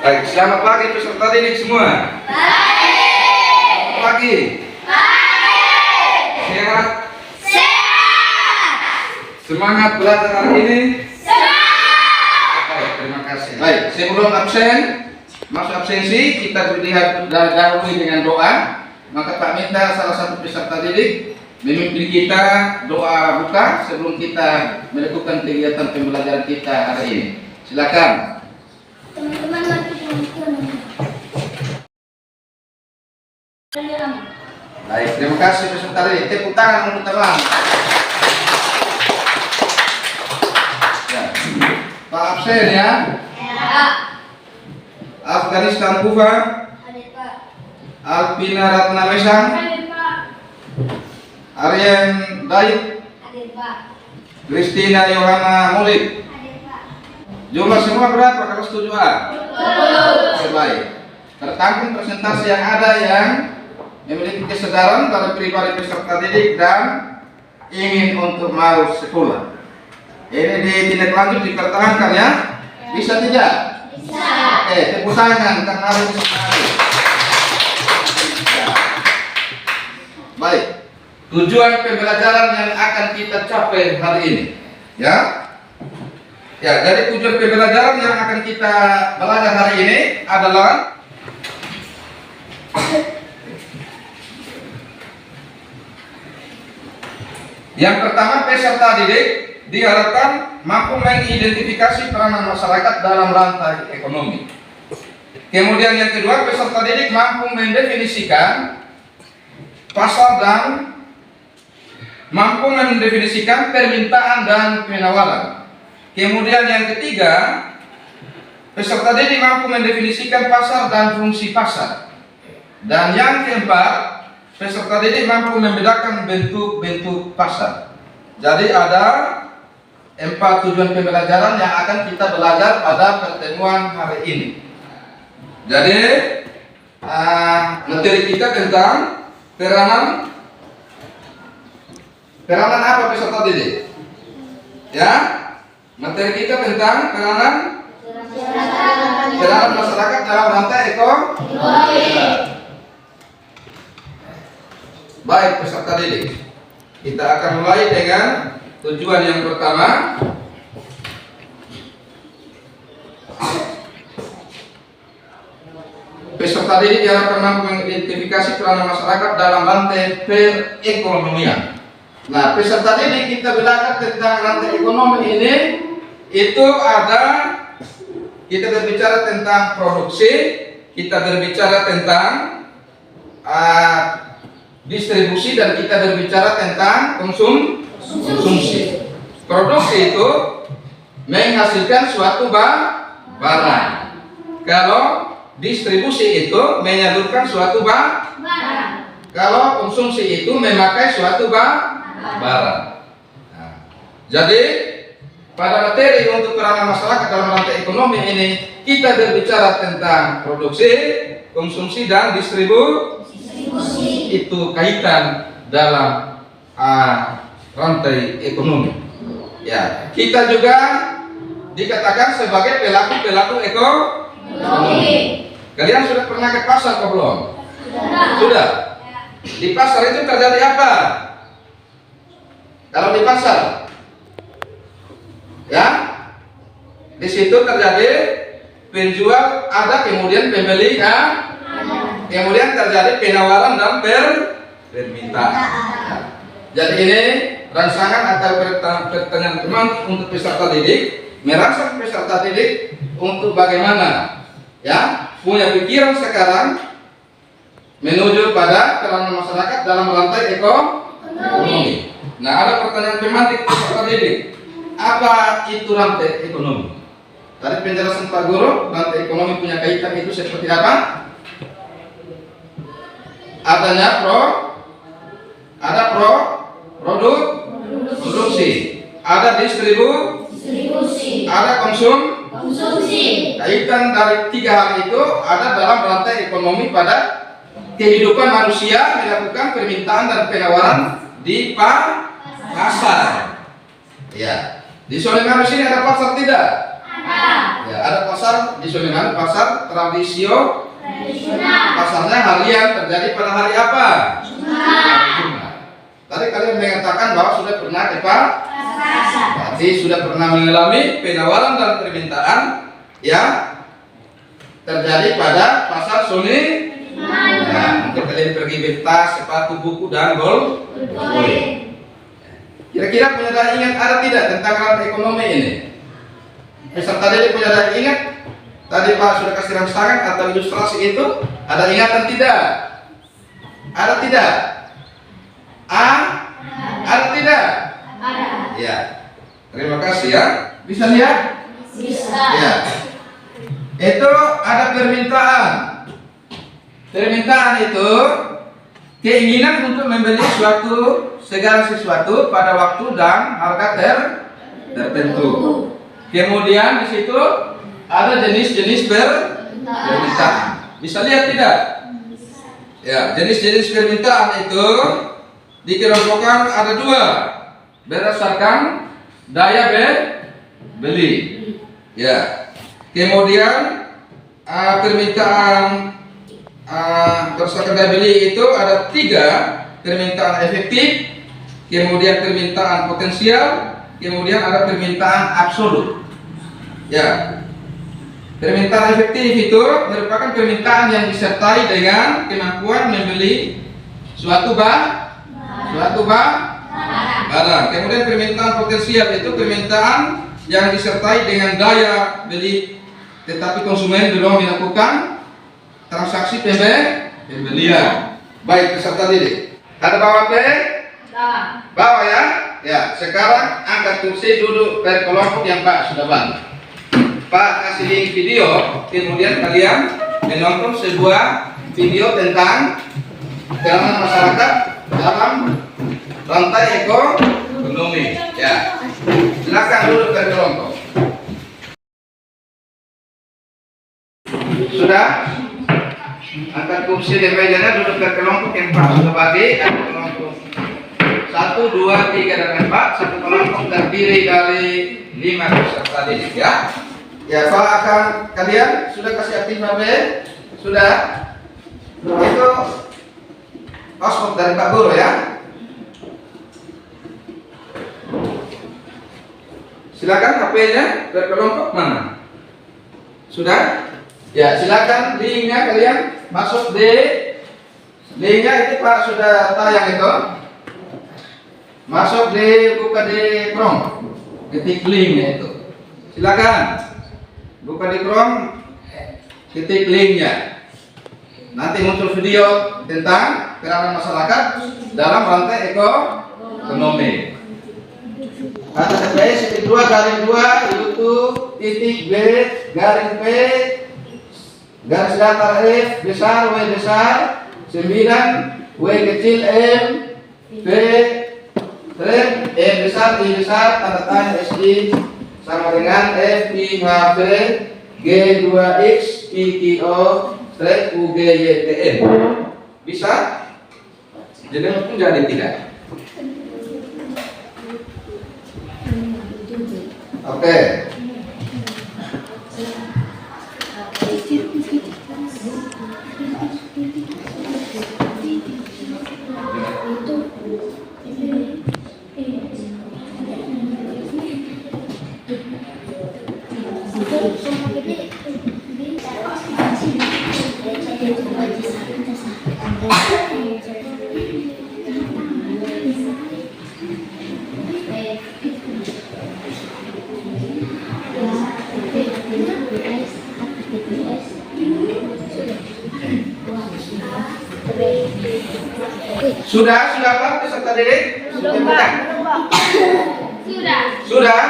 Baik, selamat pagi peserta didik semua. Selamat pagi. Sehat? Semangat belajar hari ini? Baik, terima kasih. Baik, sebelum absen, masuk absensi, kita lihat dahulu dengan doa. Maka Pak minta salah satu peserta didik memimpin kita doa buka sebelum kita melakukan kegiatan pembelajaran kita hari ini. Silakan. Teman-teman mari Baik, terima kasih peserta didik. Tepuk tangan untuk teman. Ya. Pak absen ya. Afganistan Kufa. Hadir Pak. Alpina Ratna Mesang. Hadir Pak. Aryan Daik. Hadir Pak. Kristina Yohana Mulik. Hadir Pak. Jumlah semua berapa kalau setuju A? Betul. Baik. Tertanggung presentasi yang ada yang memiliki kesadaran dari pribadi peserta didik dan ingin untuk mau sekolah. Ini ditindaklanjut dipertahankan ya? Bisa tidak? Bisa. Oke, tepuk tangan karena harus sekali. Ya. Baik. Tujuan pembelajaran yang akan kita capai hari ini, ya. Ya, jadi tujuan pembelajaran yang akan kita belajar hari ini adalah yang pertama, peserta didik diharapkan mampu mengidentifikasi peranan masyarakat dalam rantai ekonomi. Kemudian yang kedua, peserta didik mampu mendefinisikan pasar dan mampu mendefinisikan permintaan dan penawaran. Kemudian yang ketiga, peserta didik mampu mendefinisikan pasar dan fungsi pasar. Dan yang keempat, peserta didik mampu membedakan bentuk-bentuk pasar. Jadi ada 4 tujuan pembelajaran yang akan kita belajar pada pertemuan hari ini. Jadi materi kita tentang peranan apa peserta didik? Ya, materi kita tentang peranan masyarakat dalam rantai ekonomi. Baik peserta didik, kita akan mulai dengan tujuan yang pertama. Peserta didik diharapkan mampu mengidentifikasi peranan masyarakat dalam rantai perekonomian. Nah, peserta didik kita belajar tentang rantai ekonomi ini, itu ada, kita berbicara tentang produksi, kita berbicara tentang distribusi, dan kita berbicara tentang konsumsi. Produksi itu menghasilkan suatu barang. Kalau distribusi itu menyalurkan suatu barang. Kalau konsumsi itu memakai suatu barang. Nah, jadi pada materi untuk peranan masyarakat dalam rantai ekonomi ini, kita berbicara tentang produksi, konsumsi, dan distribusi. Itu kaitan dalam rantai ekonomi. Ya, kita juga dikatakan sebagai pelaku ekonomi. Kalian sudah pernah ke pasar atau belum? Sudah. Di pasar itu terjadi apa? Kalau di pasar, ya, di situ terjadi penjual ada, kemudian pembeli kemudian terjadi penawaran dan permintaan. Jadi ini rangsangan atau pertanyaan teman untuk peserta didik, merangsang peserta didik untuk bagaimana ya punya pikiran sekarang menuju pada peranan masyarakat dalam rantai ekonomi. Nah, ada pertanyaan tematik peserta didik. Apa itu rantai ekonomi? Tadi penjelasan Pak Guru, rantai ekonomi punya kaitan itu seperti apa? Adanya produksi, ada distribusi, ada konsumsi. Kaitan dari 3 hal itu ada dalam rantai ekonomi pada kehidupan manusia melakukan permintaan dan penawaran di pasar. Ya, di Solengaru sini ada pasar tidak? Ada. Ya, ada pasar disolenan, pasar tradisional. Pasarnya harian, terjadi pada hari apa? Jumat. Tadi kalian mengatakan bahwa sudah pernah ke pasar. Berarti sudah pernah mengalami penawaran dan permintaan yang terjadi pada pasar Sony. Nah, mungkin kalian pergi beli tas, sepatu, buku, dan gold. Kira-kira punya daya ingat ada tidak tentang rantai ekonomi ini? Peserta didik punya daya ingat? Tadi Pak sudah kasih rangsangan atau ilustrasi itu, ada ingatan tidak? Ada tidak? Ada tidak? Ada. Ya. Terima kasih ya. Bisa lihat? Bisa. Ya. Itu ada permintaan. Permintaan itu keinginan untuk membeli segala sesuatu pada waktu dan harga tertentu. Kemudian di situ ada jenis-jenis permintaan. Bisa lihat tidak? Ya, jenis-jenis permintaan itu dikelompokkan ada dua berdasarkan daya beli. Ya. Kemudian permintaan berdasarkan daya beli itu ada tiga: permintaan efektif, kemudian permintaan potensial, kemudian ada permintaan absolut. Ya, permintaan efektif itu merupakan permintaan yang disertai dengan kemampuan membeli suatu barang. Kemudian permintaan potensial itu permintaan yang disertai dengan daya beli, tetapi konsumen belum melakukan transaksi pembelian. Baik, peserta didik. Ada bawa P? Bawa ya. Ya, sekarang angkat kursi duduk per kelompok yang Pak sudah bantu. Pak kasih link video, kemudian kalian menonton sebuah video tentang peranan masyarakat dalam rantai ekonomi. Ya, silakan duduk per kelompok. Sudah? Angkat kursi dan mejanya, duduk per kelompok yang Pak sudah bagi. Ada kelompok 1, 2, 3 dan 4. Satu kelompok terdiri dari 5 peserta didik ya. Ya, Pak akan kalian sudah kasih aktif HP? Sudah? Itu password dari Pak Guru ya. Silakan HP-nya berkelompok mana? Sudah? Ya, silakan linknya kalian masuk di linknya itu Pak sudah tayang itu. Masuk buka di Chrome, ketik linknya itu. Silakan. Buka di Chrome, ketik linknya. Nanti muncul video tentang peranan masyarakat dalam rantai ekonomi. HTTPS /2 YouTube /B /P garis datar F besar W besar 9 W kecil M P M besar I besar tanda tanya SI sama dengan F I H V G 2 X I Q O U G Y T N. Bisa? Jadi pun jadi tidak. Oke. Sudah Pak peserta didik? Sudah.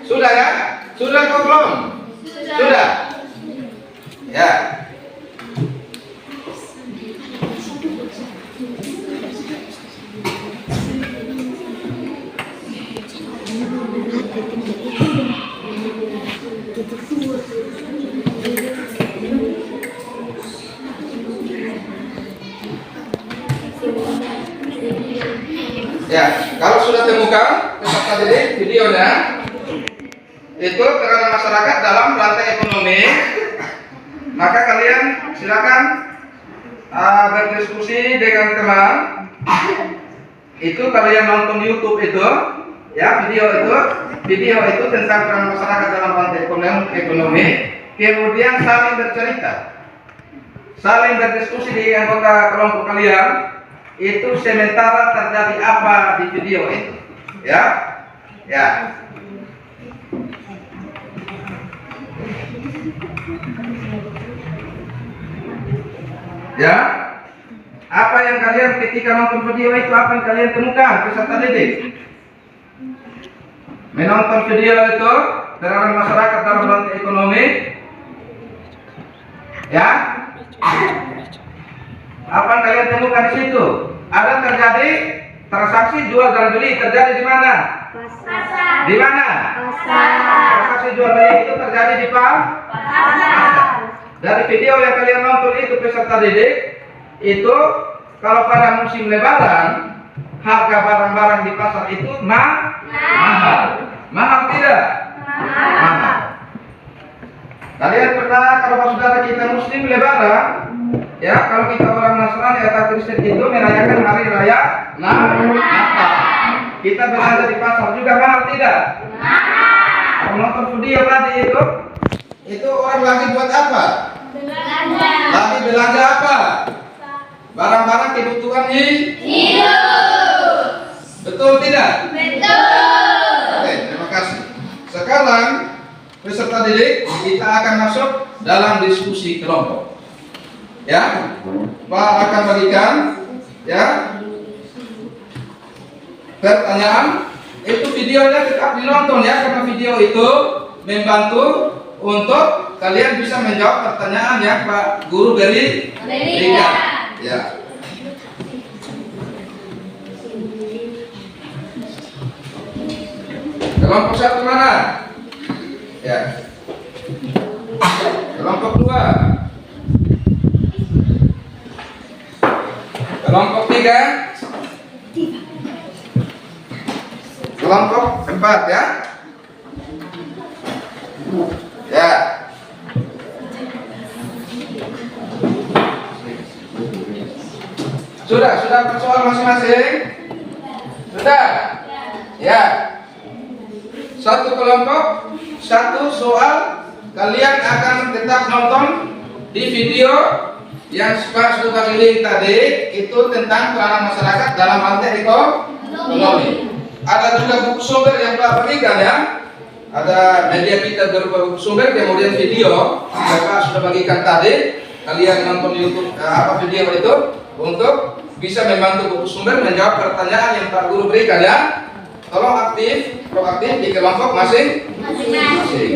Sudah ya? Sudah atau belum? Sudah. Ya. Ya, kalau sudah temukan peserta didik videonya itu peranan masyarakat dalam rantai ekonomi silakan berdiskusi dengan teman. Itu kalian nonton YouTube itu, ya video itu tentang peran masyarakat dalam rantai ekonomi. Kemudian saling bercerita, saling berdiskusi di anggota kelompok kalian. Itu sementara terjadi apa di video itu, ya. Ya, apa yang kalian ketika nonton video itu, apa yang kalian temukan peserta didik? Menonton video itu peranan masyarakat dalam rantai ekonomi, ya. Apa yang kalian temukan di situ? Ada terjadi transaksi jual dan beli terjadi di mana? Pasar. Di mana? Pasar. Transaksi jual beli itu terjadi di pasar. Dari video yang kalian nonton itu peserta didik, itu kalau pada musim lebaran harga barang-barang di pasar itu mahal. Mahal tidak? Mahal. Kalian pernah kalau saudara kita muslim lebaran, ya kalau kita orang Nasrani atau Kristen itu merayakan hari raya Natal, kita belanja di pasar juga mahal tidak? Kalau nonton video tadi itu orang lagi buat apa? Belanja. Lagi belanja apa? Barang-barang kebutuhan hidup. Betul tidak? Betul. Oke, terima kasih. Sekarang peserta didik kita akan masuk dalam diskusi kelompok. Ya, Pak akan berikan ya pertanyaan. Itu videonya tetap dinonton ya, karena video itu membantu untuk kalian bisa menjawab pertanyaan yang Pak Guru berikan. Ya. Kelompok satu mana? Ya. Kelompok dua. Kelompok tiga. Kelompok empat ya. Ya. Sudah persoalan masing-masing? Sudah? Ya. Satu kelompok, satu soal, kalian akan tetap nonton di video yang sudah link tadi, itu tentang peranan masyarakat dalam rantai ekonomi. Ada juga buku sumber yang Pak berikan ya. Ada media kita berupa buku sumber, kemudian video yang Pak sudah bagikan tadi. Kalian nonton YouTube video itu untuk bisa membantu buku sumber menjawab pertanyaan yang Pak Guru berikan ya. Tolong proaktif di kelompok masing-masing.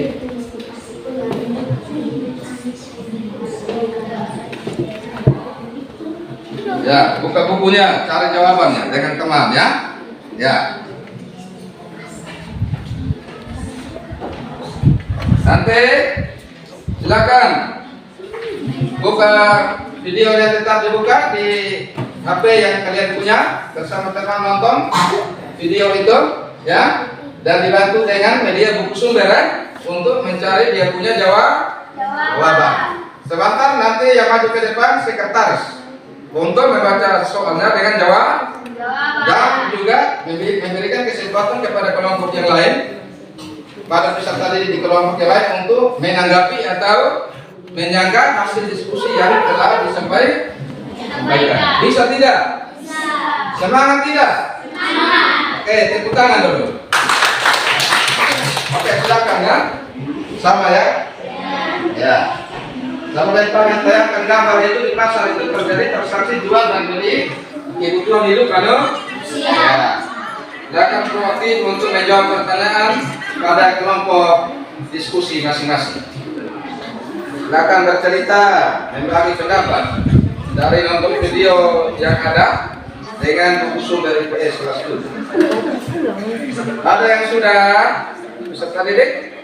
Ya, buka bukunya, cari jawabannya dengan teman ya. Ya. Nanti silakan buka videonya, tetap dibuka di HP yang kalian punya bersama teman nonton video itu ya, dan dibantu dengan media buku sumber untuk mencari dia punya jawaban. Sebentar nanti yang maju ke depan sekretaris untuk membaca soalnya dengan jawaban dan juga memberikan kesempatan kepada kelompok yang lain, pada peserta didik di kelompok yang lain untuk menanggapi atau menyanggah hasil diskusi yang telah disampaikan. Bisa tidak? Semangat tidak? Oke, tepuk tangan dulu. Oke, silakan ya. Sama ya? Ya. Sama dari tangan saya akan gambar itu di pasar itu terjadi transaksi jual dan beli kebutuhan hidup manusia. Ya. Silakan proaktif untuk menjawab pertanyaan pada kelompok diskusi masing-masing. Silakan bercerita, membagi pendapat dari nonton video yang ada dengan buku sumber IPS kelas 7. Ada yang sudah peserta didik?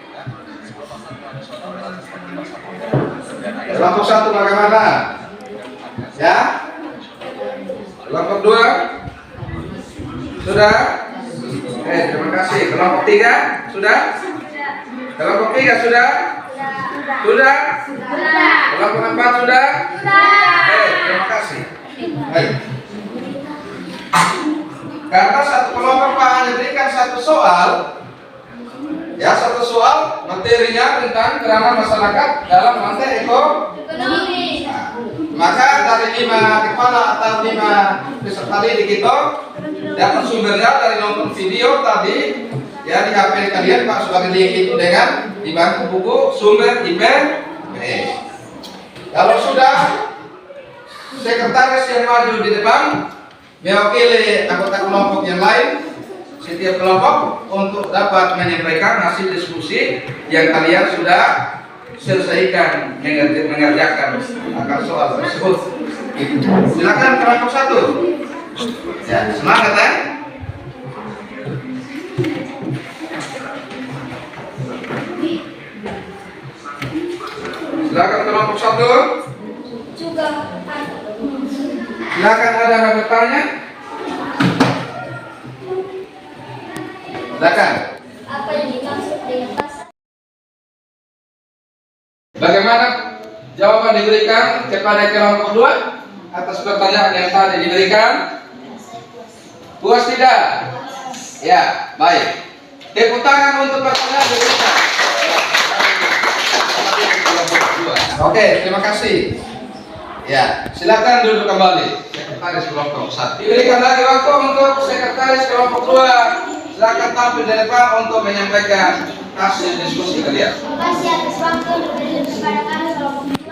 Kelompok 1 bagaimana? Ya? Kelompok 2? Sudah? Terima kasih. Kelompok 3? Sudah? Kelompok 3 sudah? Sudah? Sudah. Kelompok 4 sudah? Oke, terima kasih. Baik. Karena satu kelompok Pak hanya berikan satu soal, ya satu soal materinya tentang peranan masyarakat dalam rantai Ekonomi. maka dari 5 kepala atau 5 peserta didik itu dapat sumbernya dari nonton video tadi ya di HP kalian Pak sudah link itu dengan dibantu buku sumber IPS. Kalau sudah sekretaris yang maju di depan mewakili anggota kelompok yang lain setiap kelompok untuk dapat menyampaikan hasil diskusi yang kalian sudah selesaikan mengerjakan akan soal tersebut. Silakan kelompok 1. Ya, semangat ya. Silakan kelompok 1. Juga. Silakan ada yang bertanya. Silakan. Apa yang dimaksud dengan pasar? Bagaimana jawaban diberikan kepada kelompok 2 atas pertanyaan yang tadi diberikan? Puas tidak? Ya, baik. Tepuk tangan untuk pertanyaan diberikan. Oke, terima kasih. Ya, silakan duduk kembali. Sekretaris kelompok 1. Diberikan lagi waktu untuk sekretaris kelompok 2. Silakan tampil di depan untuk menyampaikan hasil diskusi kalian. Terima kasih atas waktu yang diberikan kepada kami kelompok 2.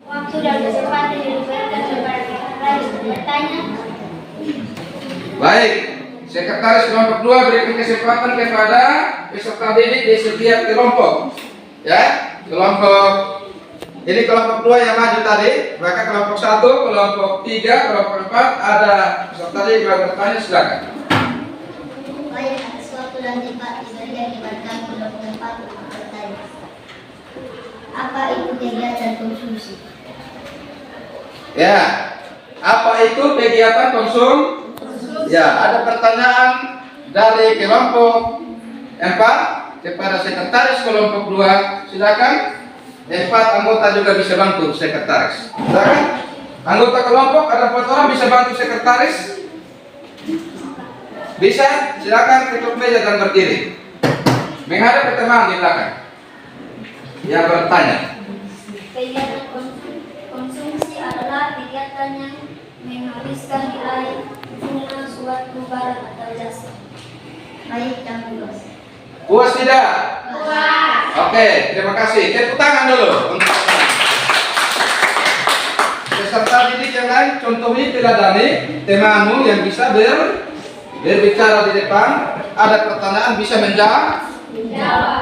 Waktu dan kesempatan yang diberikan kepada sekretaris untuk bertanya. Baik, sekretaris kelompok 2 berikan kesempatan kepada peserta didik di setiap kelompok. Ya, kelompok ini kelompok 2 yang maju tadi, maka kelompok 1, kelompok 3, kelompok 4 ada peserta didik yang bertanya, silakan. Baik, atas waktu dan tempat diberikan kepada kami kelompok 4 untuk bertanya. Apa itu kegiatan konsumsi? Ya, apa itu kegiatan konsum? Ya, ada pertanyaan dari kelompok 4 kepada sekretaris kelompok 2, silakan. 4 anggota juga bisa bantu sekretaris. Silakan. Anggota kelompok ada 4 orang bisa bantu sekretaris. Bisa, silakan tutup meja dan berdiri. Menghadap ke teman di belakang yang bertanya. Kegiatan konsumsi adalah kegiatan yang menghabiskan nilai guna suatu barang atau jasa. Baik dan luas. Puas tidak? Puas. Oke, terima kasih. Tepuk tangan dulu untuk peserta didik yang lain. Contohnya teladani temanmu yang bisa berbicara di depan. Ada pertanyaan bisa menjawab.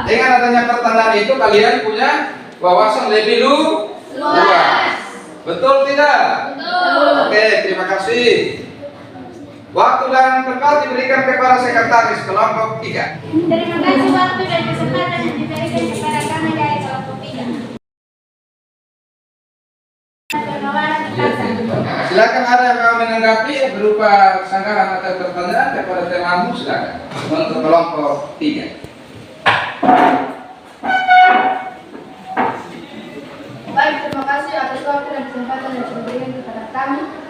Dengan adanya pertanyaan itu kalian punya wawasan lebih luas. Betul tidak? Betul. Oke, terima kasih. Waktu dan tempat diberikan kepada sekretaris kelompok 3. Terima kasih waktu dan kesempatan yang diberikan kepada kami dari kelompok 3. Silakan ada yang mau menanggapi berupa sanggahan atau pertanyaan kepada temamu, silakan untuk kelompok 3. Baik, terima kasih atas waktu dan kesempatan yang diberikan kepada kami.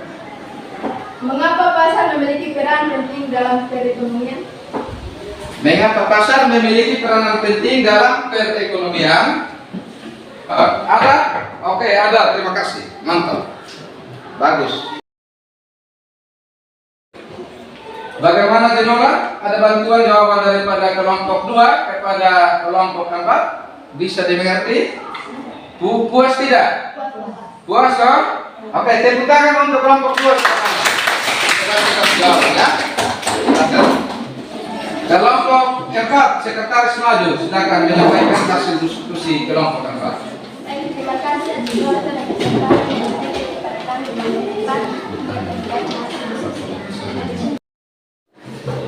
Mengapa pasar memiliki peran penting dalam perekonomian? Mengapa pasar memiliki peranan penting dalam perekonomian? Ada? Oke, ada. Terima kasih. Mantap. Bagus. Bagaimana Tenola? Ada bantuan jawaban daripada kelompok 2 kepada kelompok 4? Bisa dimengerti? Puas tidak? Puas, oh? Oke, tepuk tangan untuk kelompok 2. Ya. Kelompok 4, sekretaris maju, silakan menyampaikan hasil diskusi kelompok 4. Baik, terima kasih atas waktu dan kesempatan yang diberikan kepada kami kelompok 4.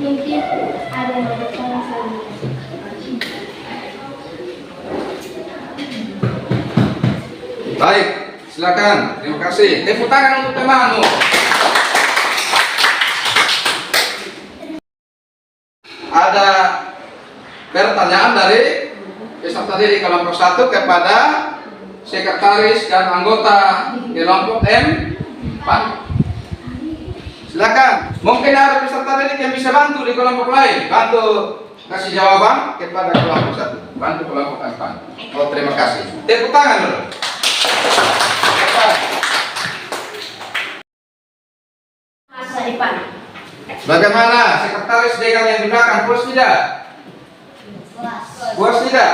Mungkin ada yang bertanya selanjutnya. Baik, silakan. Terima kasih. Tepuk tangan untuk temanmu. Ada pertanyaan dari peserta didik kelompok 1 kepada sekretaris dan anggota kelompok M4. Silakan. Mungkin ada peserta didik yang bisa bantu di kelompok lain, bantu kasih jawaban kepada kelompok 1, bantu kelompok M4. Oh, terima kasih. Tepuk tangan dulu. Masa depan. Bagaimana sekretaris dengan yang di belakang, puas tidak? Puas tidak?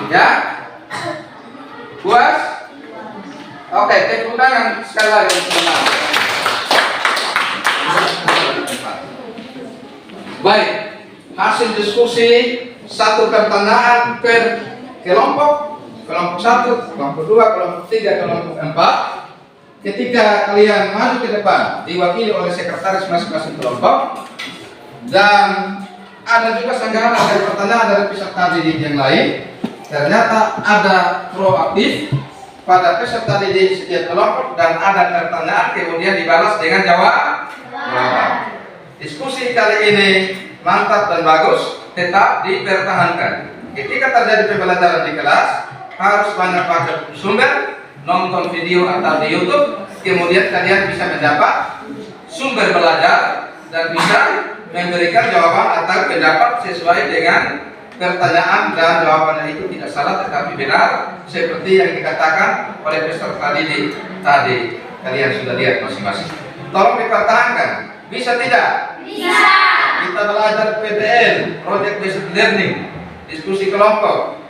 Ya? Puas? Oke, tepuk tangan sekali lagi teman-teman. Baik, hasil diskusi satu pertanyaan per kelompok 1, kelompok 2, kelompok 3, kelompok 4. Ketika kalian maju ke depan diwakili oleh sekretaris masing-masing kelompok, dan ada juga sanggahan dari pertanyaan dari peserta didik yang lain, ternyata ada proaktif pada peserta didik setiap kelompok dan ada pertanyaan kemudian dibalas dengan jawaban. Diskusi kali ini mantap dan bagus, tetap dipertahankan. Ketika terjadi pembelajaran di kelas, harus banyak baca sumber, nonton video atau di YouTube, kemudian kalian bisa mendapat sumber belajar dan bisa memberikan jawaban atau pendapat sesuai dengan pertanyaan dan jawabannya itu tidak salah tetapi benar seperti yang dikatakan oleh peserta didik tadi. Kalian sudah lihat masing-masing. Tolong dipertahankan. Bisa tidak? Bisa. Kita belajar PBL, Project Based Learning, diskusi kelompok.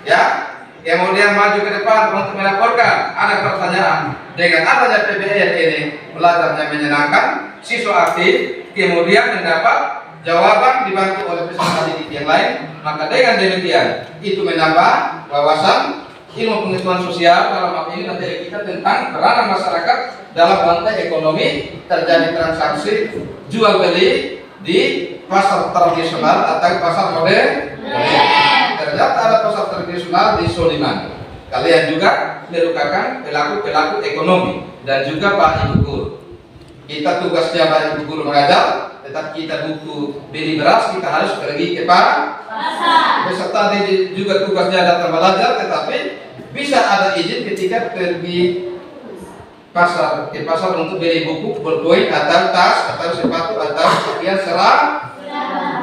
Ya. Kemudian maju ke depan untuk melaporkan ada pertanyaan. Dengan adanya PBL ini belajarnya menyenangkan, siswa aktif, kemudian mendapat jawaban dibantu oleh peserta didik yang lain. Maka dengan demikian itu menambah wawasan ilmu pengetahuan sosial dalam hal ini materi kita tentang peranan masyarakat dalam rantai ekonomi, terjadi transaksi jual beli di pasar tradisional atau pasar modern. Ternyata ada pasar tradisional di Soliman. Kalian juga merupakan pelaku-pelaku ekonomi dan juga Pak Ibu Guru. Kita tugasnya Pak Ibu Guru mengajar, tetapi kita butuh beli beras, kita harus pergi ke pasar. Peserta didik juga tugasnya datang belajar, tetapi bisa ada izin ketika pergi ke pasar untuk beli buku, berkoin atau tas atau sepatu atau sekian serang.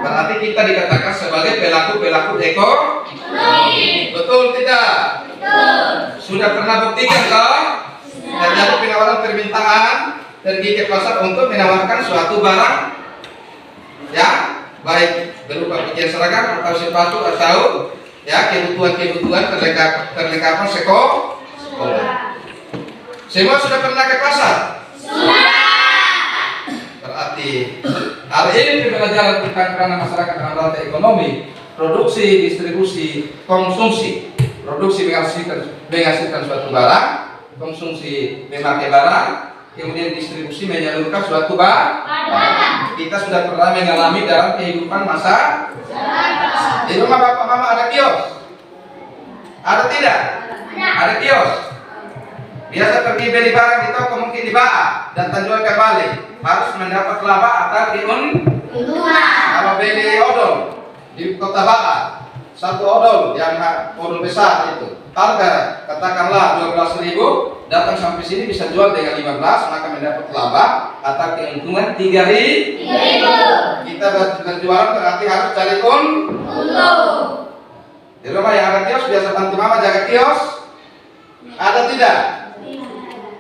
Berarti kita dikatakan sebagai pelaku-pelaku ekonomi. Betul tidak? Betul. Sudah pernah buktikan toh? Terjadi penawaran permintaan pergi ke pasar untuk menawarkan suatu barang, ya, baik berupa pakaian seragam atau sepatu atau ya kebutuhan perlengkapan sekolah. Semua sudah pernah ke pasar? Sudah. Berarti hari ini pembelajaran tentang peranan masyarakat dalam rantai ekonomi, produksi, distribusi, konsumsi. Produksi menghasilkan suatu barang, konsumsi memakai barang, kemudian distribusi menyalurkan suatu barang. Kita sudah pernah mengalami dalam kehidupan masa. Di rumah bapak mama ada kios? Ada tidak? Ada kios. Biasa pergi beli barang di toko mungkin dibawa dan terjual kembali, harus mendapat laba atau keuntungan. Kalau beli odol di Kota Ba'a, satu odol yang odol besar itu harga katakanlah 12.000, datang sampai sini bisa jual dengan 15, maka mendapat laba atau keuntungan 3.000. Kita berjualan berarti harus cari untung. Di rumah yang ada kios biasa bantu mama jaga kios. Ada tidak?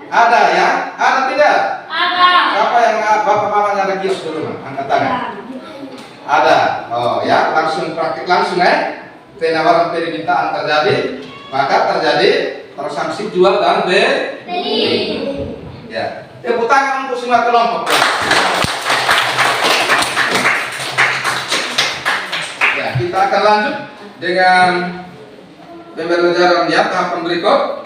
Ada ya? Ada tidak? Ada. Siapa yang bapak mamanya ada kios di rumah? Angkat tangan. Ada. Oh ya, langsung praktik langsung ya. Penawaran permintaan terjadi, maka terjadi transaksi jual dan beli. Ya. Tepuk tangan untuk semua kelompok. Ya, kita akan lanjut dengan pembelajaran ya tahapan berikut.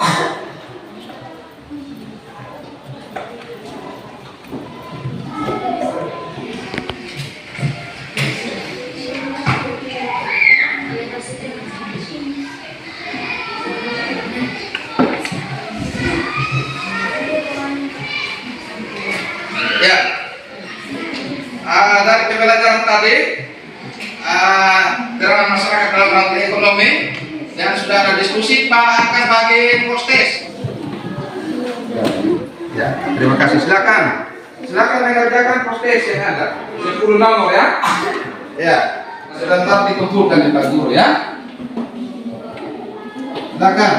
Ya, dari pembelajaran tadi sudah ada diskusi, Pak akan bagi postes. Ya, terima kasih. Silakan. Silakan mengerjakan postes yang ada. 10 nomor ya. Ya, sebentar dikumpulkan di Pak Guru ya. Silakan.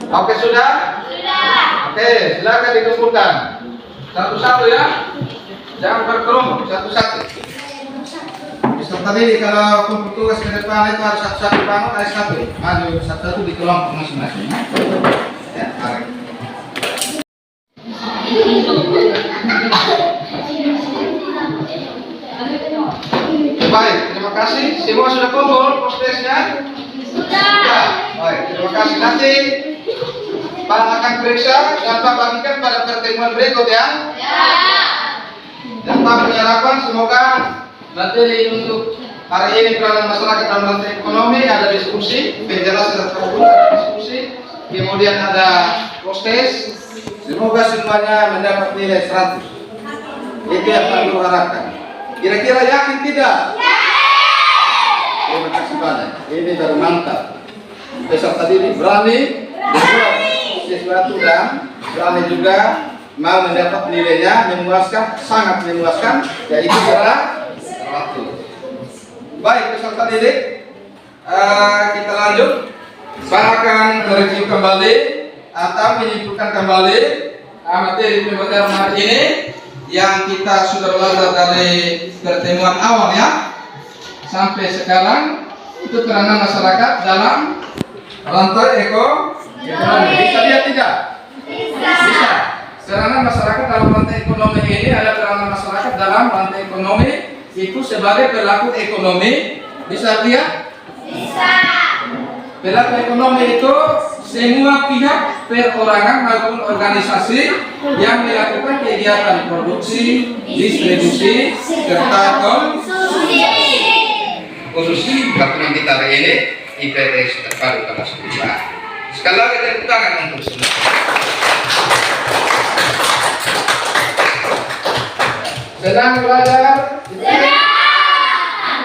Oke, sudah? Sudah. Oke, silakan dikumpulkan. Satu-satu ya. Jangan berkelompok, satu-satu. Peserta didik kalau kumpul tugas ke depan itu harus satu-satu bangun, ada satu. Maju satu-satu di kelompok masing-masing. Ya, tarik. Baik, terima kasih. Semua sudah kumpul postesnya? Sudah. Baik, terima kasih. Nanti Pak akan periksa dan Pak bagikan pada pertemuan berikut ya. Dan Pak penyerapan semoga materi untuk hari ini peranan masyarakat dalam rantai ekonomi ada diskusi, penjelasan tersebut ada diskusi, kemudian ada postes. Semoga semuanya mendapat nilai 100. Itu yang perlu harapkan. Kira-kira yakin tidak? Terima kasih banyak. Ini baru mantap. Peserta didik berani berbuat sesuatu dan berani juga mau mendapat nilainya memuaskan, sangat memuaskan, yaitu adalah 100. Baik peserta didik, kita lanjut. Saya akan mereview kembali atau menyimpulkan kembali materi pembelajaran hari ini yang kita sudah belajar dari pertemuan awal ya sampai sekarang. Itu peranan masyarakat dalam rantai ekonomi. Bisa lihat tidak? Bisa. Peranan masyarakat dalam rantai ekonomi ini ada peranan masyarakat dalam rantai ekonomi itu sebagai pelaku ekonomi. Bisa lihat? Bisa. Pelaku ekonomi itu semua pihak perorangan maupun organisasi yang melakukan kegiatan produksi, distribusi, serta konsumsi. Khususnya pertemuan kita hari ini IPTS terpadu kelas 2. Sekali lagi tepuk tangan untuk semua. Senang belajar? Senang.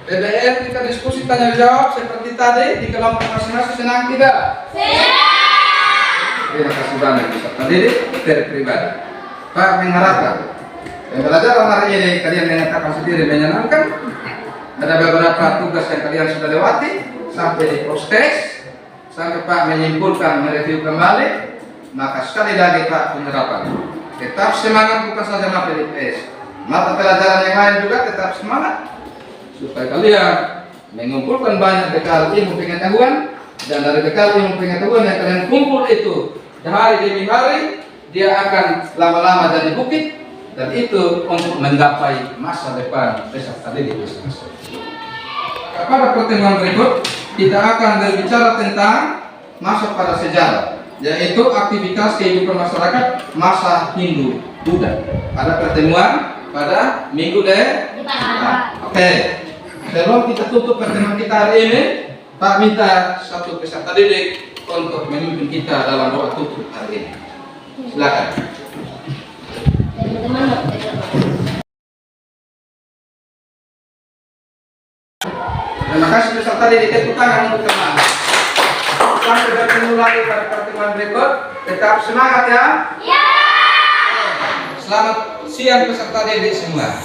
BBM kita diskusi tanya jawab seperti tadi di kelompok masing-masing, senang tidak? Senang. Terima kasih banyak peserta didik dari pribadi. Pak mengharapkan pembelajaran hari ini kalian menyatakan sendiri menyenangkan. Ada beberapa tugas yang kalian sudah lewati sampai di proses, sampai Pak menyimpulkan, mereview kembali. Maka sekali lagi Pak penerapan, tetap semangat, bukan saja materi IPS, mata pelajaran yang lain juga tetap semangat supaya kalian mengumpulkan banyak bekal ilmu pengetahuan, dan dari bekal ilmu pengetahuan yang kalian kumpul itu hari demi hari dia akan lama-lama jadi bukit, dan itu untuk menggapai masa depan peserta didik masing-masing. Pada pertemuan berikut kita akan berbicara tentang masuk pada sejarah, yaitu aktivitas kehidupan masyarakat masa Hindu-Buddha. Pada pertemuan pada minggu depan. Oke. Sebelum kita tutup pertemuan kita hari ini, Pak minta satu peserta didik untuk memimpin kita dalam doa tutup hari ini. Silakan. Terima kasih peserta didik, tepuk tangan untuk teman. Sampai bertemu lagi pada pertemuan berikut. Tetap semangat ya. Selamat siang peserta didik semua.